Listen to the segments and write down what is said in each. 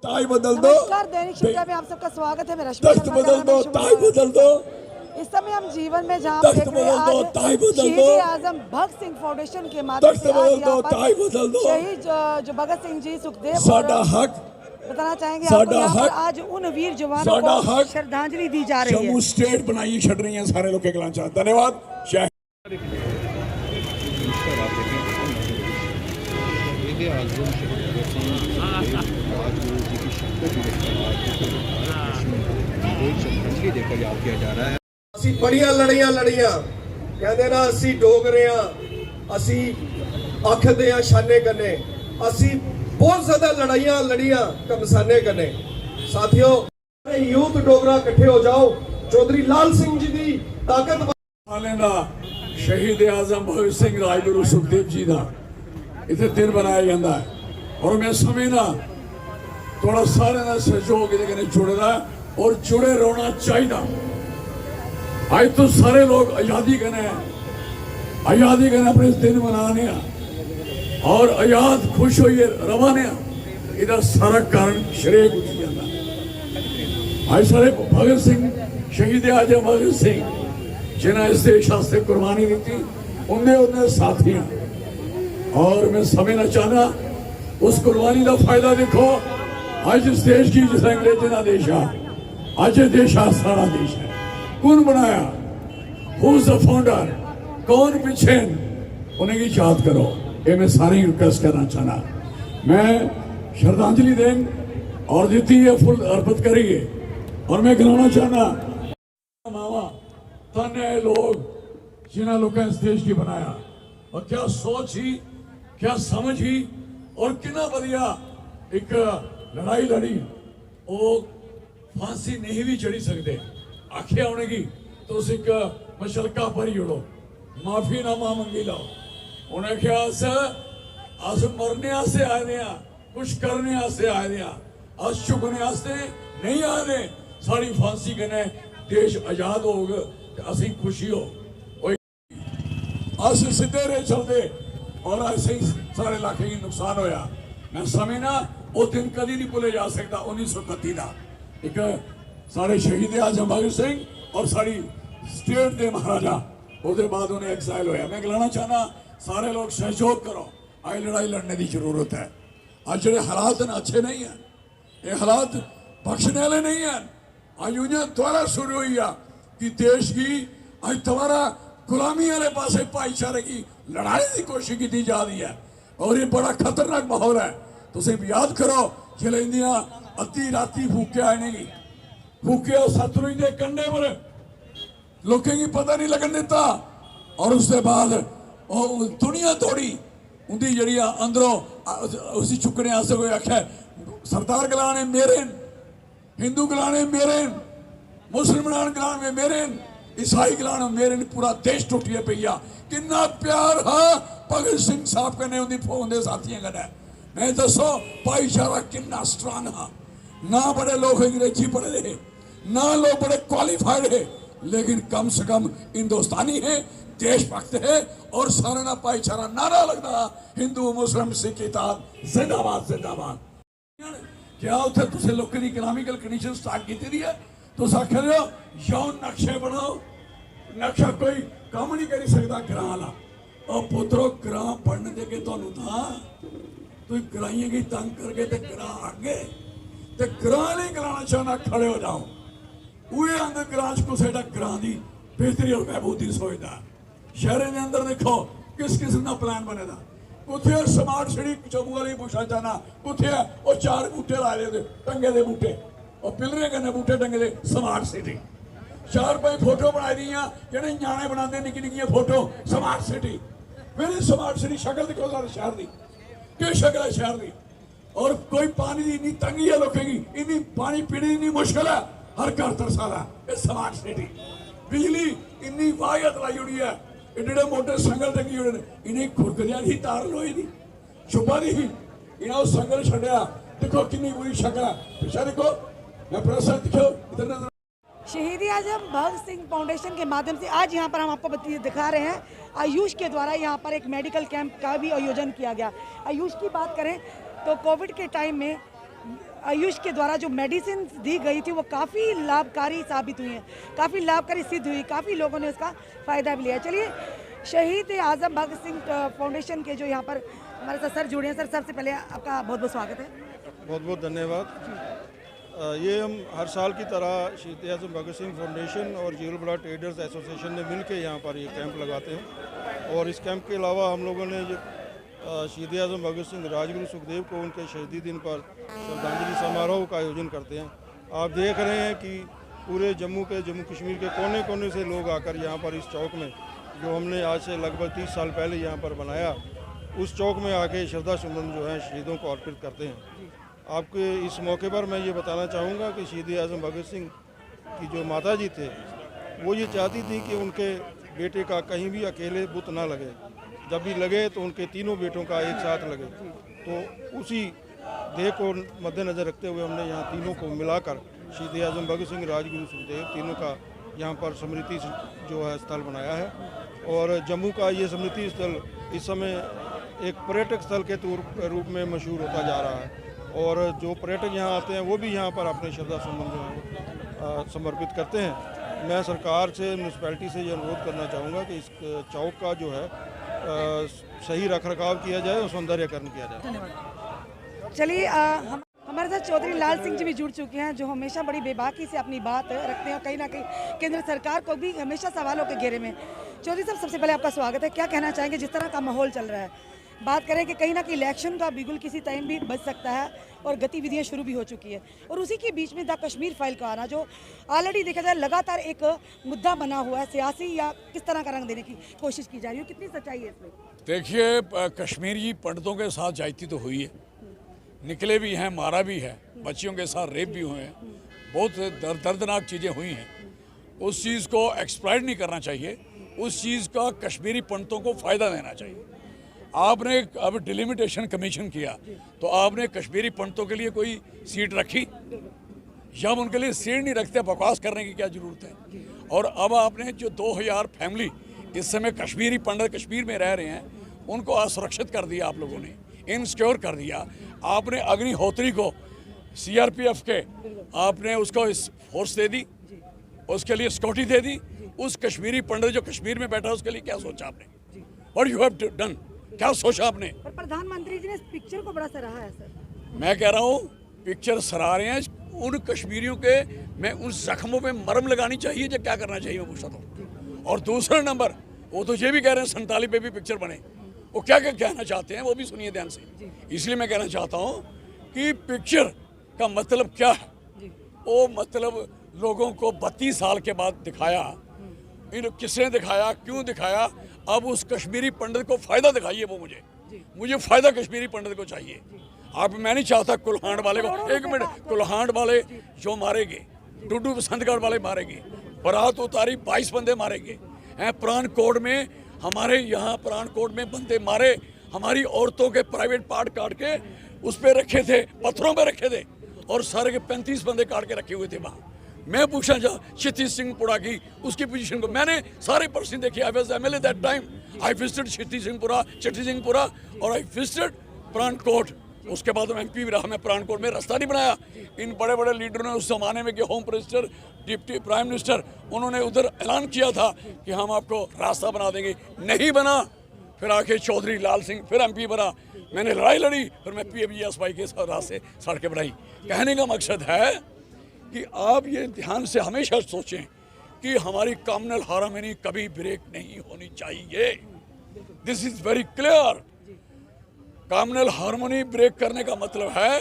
ताई बदल दो। नमस्कार, दैनिक शिक्षा में आप सबका स्वागत है। मैं रश्मि तख्त बदल दो, ताई बदल दो। इस समय हम जीवन में जहाँ तख्त देख रहे हैं बदल दो, ताई बदल दो। शहीद आजम भगत सिंह फाउंडेशन के माध्यम तख्त से आज बदल दो, यहाँ ताई पर बदल दो। शहीद जो भगत सिंह जी, सुखदेव साडा हक बताना चाहेंगे आपको यहाँ पर आज उन वीर जवानों को श्रद्धांजलि दी जा रही है। जम्मू स्टेट बनाई छड़ रही है सारे लोग के चाहता। धन्यवाद। देकर याद किया जा रहा है। ਅਸੀਂ ਬੜੀਆਂ ਲੜੀਆਂ ਕਹਿੰਦੇ ਨਾ, ਅਸੀਂ ਡੋਗਰੇ ਆ, ਅਸੀਂ ਆਖਦੇ ਆ ਸ਼ਾਨੇ ਕਨੇ, ਅਸੀਂ ਬਹੁਤ ਜ਼ਿਆਦਾ ਲੜੀਆਂ ਕਮਸਾਨੇ ਕਨੇ। ਸਾਥੀਓ, ਯੂਥ ਡੋਗਰਾ ਇਕੱਠੇ ਹੋ ਜਾਓ, ਚੌਧਰੀ ਲਾਲ ਸਿੰਘ ਜੀ ਦੀ ਤਾਕਤ ਦਾ ਸ਼ਹੀਦ ਆਜ਼ਮ ਭਗਤ ਸਿੰਘ ਰਾਜਗੁਰੂ ਸੁਖਦੇਵ ਜੀ ਦਾ ਇੱਥੇ ਦਿਨ ਬਣਾਇਆ ਜਾਂਦਾ ਹੈ। ਔਰ ਮੈਂ ਸਮਝਦਾ ਥੋੜਾ ਸਾਰਿਆਂ ਦਾ ਸਹਿਯੋਗ ਇਹਦੇ ਨਾਲ ਜੁੜਦਾ और जुड़े रहना चाहिए। आज तो सारे लोग आजादी करने अपने दिन मनाने और आजाद खुश होइए रवाने, इधर सारा कारण श्रेय पूछी जाता। आज सारे भगत सिंह शहीद आजम भगत सिंह जिन्हें इस देश वास्ते कुर्बानी दी थी, उन्हें साथी और मैं समझना चाहना उस कुर्बानी का फायदा देखो। आज इस देश की जिस अंग्रेजी का देश है, आज देश सारा देश है। कौन बनाया? Who is the founder? कौन पीछे? उन्हें की याद करो। ये मैं सारी रिक्वेस्ट करना चाहना। मैं श्रद्धांजलि दें और देती है फुल अर्पित करिए। और मैं कहना चाहना मावा तने लोग जिन्हें लोग इस देश की बनाया और क्या सोच ही, क्या समझ ही और कितना बढ़िया एक लड़ाई लड़ी। वो फांसी नहीं भी चढ़ी सकते, आखिया होने की तो उस एक मशलका पर ही उड़ो, माफीनामा मंगी लो। उन्हें क्या अस मरने से आए दे, कुछ करने से आए दे, अस चुकने नहीं आए दे। साड़ी फांसी कने देश आजाद होगा, असी खुशी हो। अस सीधे रहे चलते और ऐसे ही सारे इलाके की नुकसान होया। मैं समझना वो दिन कभी नहीं भुले जा सकता। 1931 का एक सारे शहीद आजम भगत सिंह और सारी स्टेट के महाराजा उसके बाद उन्हें एक्साइल होया। मैं कहना चाहना सारे लोग सहयोग करो। आज लड़ाई लड़ने की जरूरत है। आज जो हालात न अच्छे नहीं है, ये हालात बख्शने वाले नहीं है। आज उन्हें द्वारा शुरू हुई है कि देश की आज तुम्हारा गुलामी वाले पास भाईचारे की लड़ाई की कोशिश की जा रही है और ये बड़ा खतरनाक माहौल है। तुम याद करो जलेंदियां अद्धी राती फूके आए नहीं, फूके सतलुज के कंढे पर लोगों की पता नहीं लगन दिता। और उसके बाद दुनिया दौड़ी उनकी जी अंदरों उसी चुकने कोई आख्या सरदार गलाने मेरे, हिंदू गलाने मेरे, मुसलमान गलाने मेरे, ईसाई गलाने मेरे, पूरा देश टुटिया पी आ। कितना प्यार है भगत सिंह साहब कने उनके साथियों कने। मैं दसो भाईचारा कितना स्ट्रांग है। ना बड़े लोग अंग्रेजी पढ़े रहे, ना लोग बड़े क्वालिफाइड है, लेकिन कम से कम हिंदुस्तानी है, देशभक्त है और सारा भाईचारा नारा लगता हिंदू मुस्लिम सिख इताद जिंदाबाद जिंदाबाद। क्या उत्थे तुसे लोगों की इकोनॉमिकल कंडीशन स्टार्ट की दी है? तुस आख रहे हो यौन नक्शे बनाओ, नक्शा कोई काम नहीं कर सकता ग्रां वाला। और पुत्रो ग्रां पढ़ने दे के तुहानू था तुम ग्राइया की तंग करके ते ग्रां आगे ते ग्रां नहीं कराना चाहना खड़े हो जाओ। उहे अंदर ग्रां कुछ ग्रां की बेहतरी और महबूदी सोचता। शहर के अंदर देखो किस किस्म का प्लान बनेगा। कुथे स्मार्ट सिटी जम्मू वाली पुछना चाहना, कुथे वो 4 बूटे लाए दे टंगे दे बूटे और पिलरे कन्ने बूटे टंगे दे स्मार्ट सिटी। 4-5 फोटो बनाई दी जेडे न्याणे बनाते Nikki Nikki photo smart city. फिर स्मार्ट सिटी शक्ल देखो सारे शहर की, क्या शक्ल है शहर की। और कोई पानी की इन्नी तंगी है लोगों की, इन्नी पानी पीने की इन्नी मुश्किल है, हर घर तरसाला है स्मार्ट सिटी। बिजली इन्नी वाहियत लाई हुई है, एडे मोटे संगल टंगी हुए इन्हें खुरकदिया ही तार लोहे की छुपा दी ही इन्हें संगल छड़िया। देखो कितनी बुरी शक्ल है, पिछा देखो मैं प्रेस दिखो इधर। शहीद आजम भगत सिंह फाउंडेशन के माध्यम से आज यहाँ पर हम आपको दिखा रहे हैं आयुष के द्वारा यहाँ पर एक मेडिकल कैंप का भी आयोजन किया गया। आयुष की बात करें तो कोविड के टाइम में आयुष के द्वारा जो मेडिसिन दी गई थी वो काफ़ी लाभकारी साबित हुई हैं, काफ़ी लाभकारी सिद्ध हुई, काफ़ी लोगों ने उसका फ़ायदा भी लिया। चलिए, शहीद आज़म भगत सिंह फाउंडेशन के जो यहाँ पर हमारे साथ सर जुड़े हैं, सर सबसे पहले आपका बहुत बहुत स्वागत है। बहुत बहुत धन्यवाद। ये हम हर साल की तरह शहीद आज़म भगत सिंह फाउंडेशन और जीवलपड़ा ट्रेडर्स एसोसिएशन ने मिलकर यहाँ पर ये कैंप लगाते हैं। और इस कैंप के अलावा हम लोगों ने जो शहीद आज़म भगत सिंह राजगुरु सुखदेव को उनके शहीदी दिन पर श्रद्धांजलि समारोह का आयोजन करते हैं। आप देख रहे हैं कि पूरे जम्मू कश्मीर के कोने कोने से लोग आकर यहाँ पर इस चौक में, जो हमने आज से लगभग 30 साल पहले यहाँ पर बनाया, उस चौक में आके श्रद्धा सुमन जो है शहीदों को अर्पित करते हैं। आपके इस मौके पर मैं ये बताना चाहूँगा कि शहीद आज़म भगत सिंह की जो माता जी थे, वो ये चाहती थी कि उनके बेटे का कहीं भी अकेले बुत ना लगे, जब भी लगे तो उनके तीनों बेटों का एक साथ लगे। तो उसी ध्येय को मद्देनज़र रखते हुए हमने यहाँ तीनों को मिलाकर शहीद आज़म भगत सिंह राजगुरु सुखदेव तीनों का यहाँ पर स्मृति जो है स्थल बनाया है। और जम्मू का ये स्मृति स्थल इस समय एक पर्यटक स्थल के रूप में मशहूर होता जा रहा है। और जो पर्यटक यहाँ आते हैं वो भी यहाँ पर अपने श्रद्धा सुमन जो है समर्पित करते हैं। मैं सरकार से, म्यूनसिपैलिटी से ये अनुरोध करना चाहूँगा कि इस चौक का जो है सही रखरखाव किया जाए और सौंदर्यकरण किया जाए। धन्यवाद। चलिए, हमारे साथ चौधरी लाल सिंह जी भी जुड़ चुके हैं, जो हमेशा बड़ी बेबाकी से अपनी बात रखते हैं और कहीं ना कहीं केंद्र सरकार को भी हमेशा सवालों के घेरे में। चौधरी साहब, सबसे पहले आपका स्वागत है। क्या कहना चाहेंगे जिस तरह का माहौल चल रहा है? बात करें कि कहीं ना कहीं इलेक्शन का बिगुल किसी टाइम भी बच सकता है और गतिविधियां शुरू भी हो चुकी है, और उसी के बीच में द कश्मीर फाइल का आना, जो ऑलरेडी देखा जाए लगातार एक मुद्दा बना हुआ है सियासी, या किस तरह का रंग देने की कोशिश की जा रही है, कितनी सच्चाई है इसमें? देखिए, कश्मीरी पंडितों के साथ जाति तो हुई है, निकले भी हैं, मारा भी है, बच्चियों के साथ रेप भी हुए हैं, बहुत दर्दनाक चीज़ें हुई हैं। उस चीज़ को एक्सप्लॉइट नहीं करना चाहिए, उस चीज़ का कश्मीरी पंडितों को फ़ायदा देना चाहिए। आपने अब डिलिमिटेशन कमीशन किया तो आपने कश्मीरी पंडितों के लिए कोई सीट रखी? जब उनके लिए सीट नहीं रखते, बकवास करने की क्या ज़रूरत है? और अब आपने जो 2000 फैमिली इस समय कश्मीरी पंडित कश्मीर में रह रहे हैं, उनको असुरक्षित कर दिया आप लोगों ने, इनसिक्योर कर दिया। आपने अग्निहोत्री को CRPF के आपने उसको फोर्स दे दी, उसके लिए सिक्योरिटी दे दी। उस कश्मीरी पंडित जो कश्मीर में बैठा, उसके लिए क्या सोचा आपने? What you have done? क्या सोचा आपने? पर प्रधानमंत्री जी ने इस पिक्चर को बड़ा सराहा है सर। मैं कह रहा हूँ, पिक्चर सराह रहे हैं उन कश्मीरियों के, मैं उन जख्मों में मरहम लगानी चाहिए, जो क्या करना चाहिए मैं पूछता हूँ। और दूसरा नंबर, वो तो ये भी कह रहे हैं 47 पे भी पिक्चर बने, वो क्या क्या कहना चाहते हैं वो भी सुनिए ध्यान से। इसलिए मैं कहना चाहता हूँ कि पिक्चर का मतलब क्या है? वो मतलब लोगों को 32 साल के बाद दिखाया, किसने दिखाया, क्यों दिखाया? अब उस कश्मीरी पंडित को फायदा दिखाइए, वो मुझे फायदा कश्मीरी पंडित को चाहिए। आप, मैं नहीं चाहता कुल्हाड़ वाले को, एक मिनट, कुल्हाड़ वाले जो मारेंगे, डुडू बसंतगढ़ वाले मारेंगे, बारात उतारी 22 बंदे मारेंगे हैं। पठानकोट में हमारे यहाँ पठानकोट में बंदे मारे, हमारी औरतों के प्राइवेट पार्ट काट के उस पर रखे थे, पत्थरों पे रखे थे, और सारे के 35 बंदे काट के रखे हुए थे वहाँ। मैं पूछना चाह क्षिति सिंहपुरा की उसकी पोजीशन को, मैंने सारे पर्सन देखे। I was MLA that time, I visited Kshiti Singhpura और आई विजिटेड पठानकोट। उसके बाद मैं MP भी रहा, मैं पठानकोट में रास्ता नहीं बनाया। इन बड़े बड़े लीडरों ने उस जमाने में कि home minister, deputy prime minister, उन्होंने उधर ऐलान किया था कि हम आपको रास्ता बना देंगे, नहीं बना। फिर आके चौधरी लाल सिंह फिर MP बना, मैंने लड़ाई लड़ी, फिर मैं PABSY के रास्ते सड़कें बढ़ाई। कहने का मकसद है कि आप ये ध्यान से हमेशा सोचें कि हमारी कम्युनल हार्मनी कभी ब्रेक नहीं होनी चाहिए। This is very clear. Communal harmony break करने का मतलब है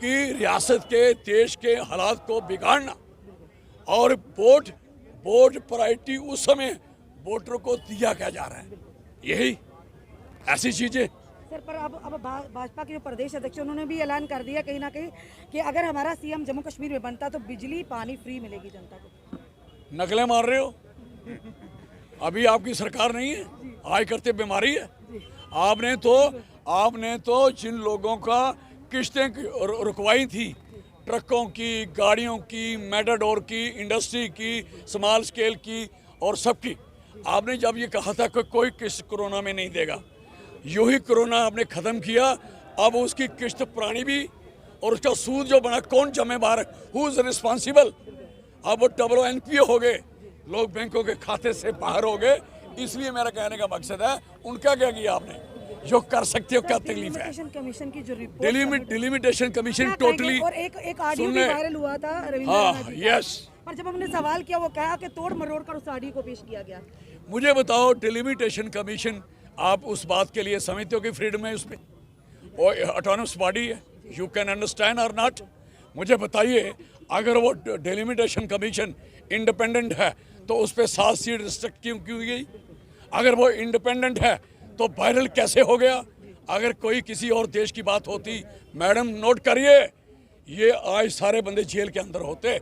कि रियासत के, देश के हालात को बिगाड़ना। और वोट प्रायोरिटी उस समय वोटरों को दिया क्या जा रहा है, यही ऐसी चीजें। सर, पर अब भाजपा के जो प्रदेश अध्यक्ष, उन्होंने भी ऐलान कर दिया कहीं ना कहीं कि अगर हमारा CM जम्मू कश्मीर में बनता तो बिजली पानी फ्री मिलेगी जनता को। नकलें मार रहे हो, अभी आपकी सरकार नहीं है, आय करते बीमारी है। आपने तो जिन लोगों का किस्तें रुकवाई थी, ट्रकों की, गाड़ियों की, मेटाडोर की, इंडस्ट्री की, स्मॉल स्केल की और सबकी, आपने जब ये कहा था कि कोई किस्त कोरोना में नहीं देगा, यूं ही कोरोना आपने ख़त्म किया। अब उसकी किस्त पुरानी भी और उसका सूद जो बना कौन जिम्मेदार है, हु इज रिस्पॉन्सिबल। अब वो WNPA हो गए, लोग बैंकों के खाते से बाहर हो गए। इसलिए मेरा कहने का मकसद है, उनका क्या किया आपने, जो कर सकते हो, क्या तकलीफ है। कमीशन की जो रिपोर्ट डिलिमिटेशन कमीशन टोटली और एक ऑडियो भी वायरल हुआ था हाँ यस। पर जब हमने सवाल किया वो कहा कि तोड़ मरोड़ कर उस ऑडियो को पेश किया गया। मुझे बताओ, डिलिमिटेशन कमीशन आप उस बात के लिए समझते हो कि फ्रीडम है उसमें, और ऑटोनमस बॉडी है, यू कैन अंडरस्टैंड और नॉट। मुझे बताइए, अगर वो डिलिमिटेशन कमीशन इंडिपेंडेंट है तो उस पर 7 सीट रिस्ट्रिक्ट क्यों गई? अगर वो इंडिपेंडेंट है तो वायरल कैसे हो गया? अगर कोई किसी और देश की बात होती, मैडम नोट करिए, ये आज सारे बंदे जेल के अंदर होते,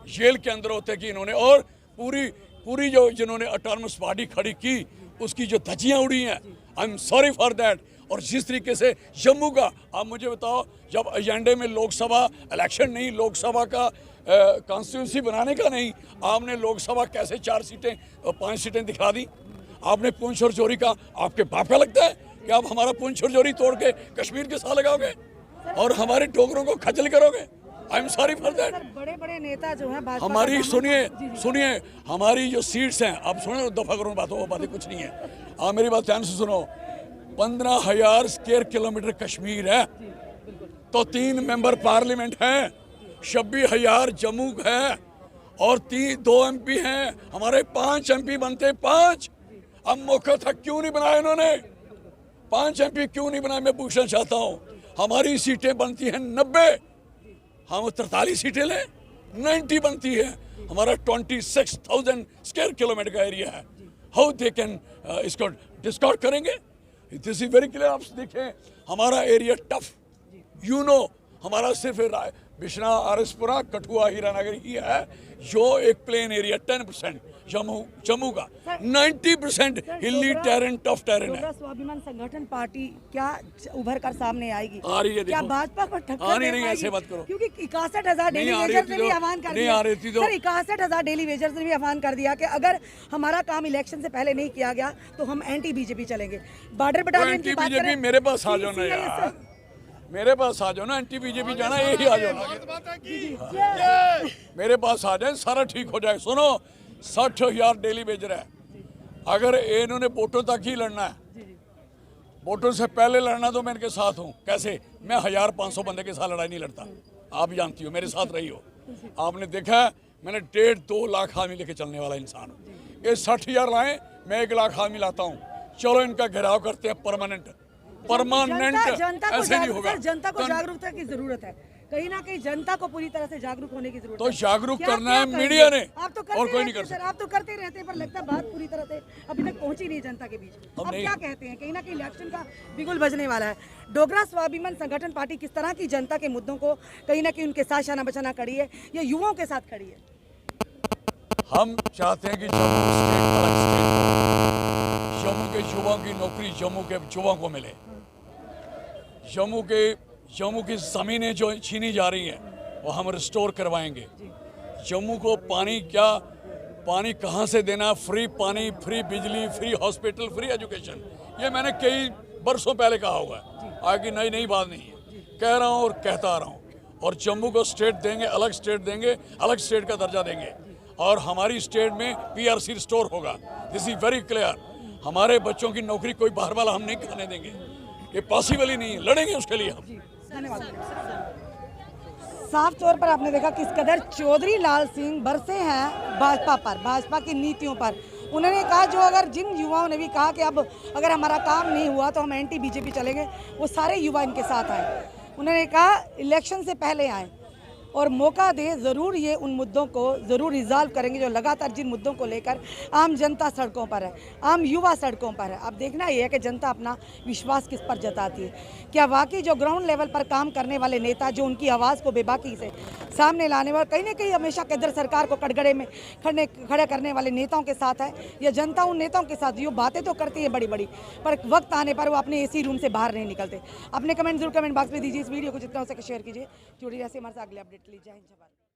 जेल के अंदर होते कि इन्होंने, और पूरी जो जिन्होंने ऑटोनमस बॉडी खड़ी की उसकी जो धज्जियाँ उड़ी हैं, I am sorry for that. और जिस तरीके से जम्मू का, आप मुझे बताओ, जब एजेंडे में लोकसभा इलेक्शन नहीं, लोकसभा का कॉन्स्टिट्यूंसी बनाने का नहीं, आपने लोकसभा कैसे 4 सीटें 5 सीटें दिखा दी? आपने पुंछ और चोरी का, आपके बाप का लगता है कि आप हमारा पुंछ और चोरी तोड़ के कश्मीर के साथ लगाओगे और हमारे डोगरों को खजल करोगे? I am sorry for that. बड़े बड़े नेता जो हैं भाजपा हमारी सुनिए हमारी जो सीट्स हैं, आप सुनो, दफा करो बातों, वो बातें कुछ नहीं है। आप मेरी बात ध्यान से सुनो, 15,000 स्क्वायर किलोमीटर कश्मीर है तो 3 मेंबर पार्लियामेंट हैं, 26,000 जम्मू है और 2 MP हैं, हमारे 5 MP बनते 5। अब मौका था, क्यों नहीं बनाया इन्होंने? 5 MP क्यों नहीं बनाए? मैं पूछना चाहता हूँ। हमारी सीटें बनती हैं 90, हम 43 सीटें लें, 90 बनती है। हमारा 26,000 स्क्वायर किलोमीटर का एरिया है। हाउ दे कैन इसको डिस्कार्ड करेंगे? This is very clear. आप देखें, हमारा एरिया टफ, यू नो, हमारा सिर्फ बिश्ना, आरएसपुरा, कठुआ, हीरानगर ही है जो एक प्लेन एरिया 10%, जम्मू का 90% हिली टेरेन, टफ टेरेन है। स्वाभिमान संगठन पार्टी क्या उभर कर सामने आएगी? आ रही है, क्या देखो। भाजपा को टक्कर नहीं, ऐसे मत करो। क्योंकि 61,000 डेली वेजर्स ने भी आह्वान कर दिया। 61,000 डेली वेजर्स ने भी आह्वान कर दिया कि अगर हमारा काम इलेक्शन से पहले नहीं किया गया तो हम एंटी बीजेपी चलेंगे। बॉर्डर बटालियन की बात करें, मेरे पास आ जाओ ना यार, मेरे पास आ जाओ ना, एंटी बीजेपी जाना, यही आ जाओ ना, मेरे पास आ जाए, सारा ठीक हो जाए। सुनो, 60,000 डेली वेजर है। अगर इन्होंने वोटों तक ही लड़ना है, वोटों से पहले लड़ना, तो मैं इनके साथ हूँ। कैसे? मैं 1,500 बंदे के साथ लड़ाई नहीं लड़ता, आप जानती हो, मेरे साथ रही हो, आपने देखा है। मैंने 1.5-2 लाख आदमी लेके चलने वाला इंसान हूँ। ये 60,000 लाए, मैं 1 लाख आदमी लाता हूँ। चलो इनका घेराव करते हैं परमानेंट ऐसे नहीं होगा। जनता को जागरूकता की जरूरत है, कहीं ना कहीं जनता को पूरी तरह से जागरूक होने की जरूरत है। तो जागरूक करना है मीडिया ने, आप तो और कोई नहीं कर सकता। आप तो करते रहते हैं, पर लगता है बात पूरी तरह से अभी तक पहुंची नहीं जनता के बीच। अब क्या कहते हैं, कहीं ना कहीं इलेक्शन का बिगुल बजने वाला है। डोगरा स्वाभिमान संगठन पार्टी किस तरह की जनता के मुद्दों को कहीं ना कहीं उनके साथ शाना बचाना खड़ी है या युवाओं के साथ खड़ी है? हम चाहते हैं कि जम्मू स्टेट अलग स्टेट, जम्मू के युवाओं की नौकरी जम्मू के युवाओं को मिले। जम्मू की ज़मीनें जो छीनी जा रही हैं वो हम रिस्टोर करवाएंगे। जम्मू को पानी कहाँ से देना, फ्री पानी, फ्री बिजली, फ्री हॉस्पिटल, फ्री एजुकेशन, ये मैंने कई बरसों पहले कहा हुआ है, आगे नई बात नहीं है, कह रहा हूँ और कहता आ रहा हूँ। और जम्मू को स्टेट देंगे, अलग स्टेट देंगे, अलग स्टेट का दर्जा देंगे, और हमारी स्टेट में PRC रिस्टोर होगा। This is very clear. हमारे बच्चों की नौकरी कोई बाहर वाला हम नहीं खाने देंगे, ये पॉसिबल ही नहीं है, लड़ेंगे उसके लिए हम। धन्यवाद। साफ तौर पर आपने देखा किस कदर चौधरी लाल सिंह बरसे हैं भाजपा पर, भाजपा की नीतियों पर। उन्होंने कहा, जो अगर जिन युवाओं ने भी कहा कि अब अगर हमारा काम नहीं हुआ तो हम एंटी बीजेपी चलेंगे, वो सारे युवा इनके साथ आए। उन्होंने कहा इलेक्शन से पहले आए और मौका दे, ज़रूर ये उन मुद्दों को ज़रूर रिजॉल्व करेंगे जो लगातार जिन मुद्दों को लेकर आम जनता सड़कों पर है, आम युवा सड़कों पर है। अब देखना ये है कि जनता अपना विश्वास किस पर जताती है। क्या वाकई जो ग्राउंड लेवल पर काम करने वाले नेता, जो उनकी आवाज़ को बेबाकी से सामने लाने वाले, कहीं ना कहीं हमेशा केंद्र सरकार को कटघरे में खड़े करने वाले नेताओं के साथ है, या जनता उन नेताओं के साथ जो बातें तो करती है बड़ी बड़ी, पर वक्त आने पर वो अपने AC रूम से बाहर नहीं निकलते? अपने कमेंट जरूर कमेंट बॉक्स में दीजिए। इस वीडियो को जितना हो सके शेयर कीजिए। जुड़ी रहिए हमारे साथ, अगले अपडेट के लिए। जय हिंद, जय भारत।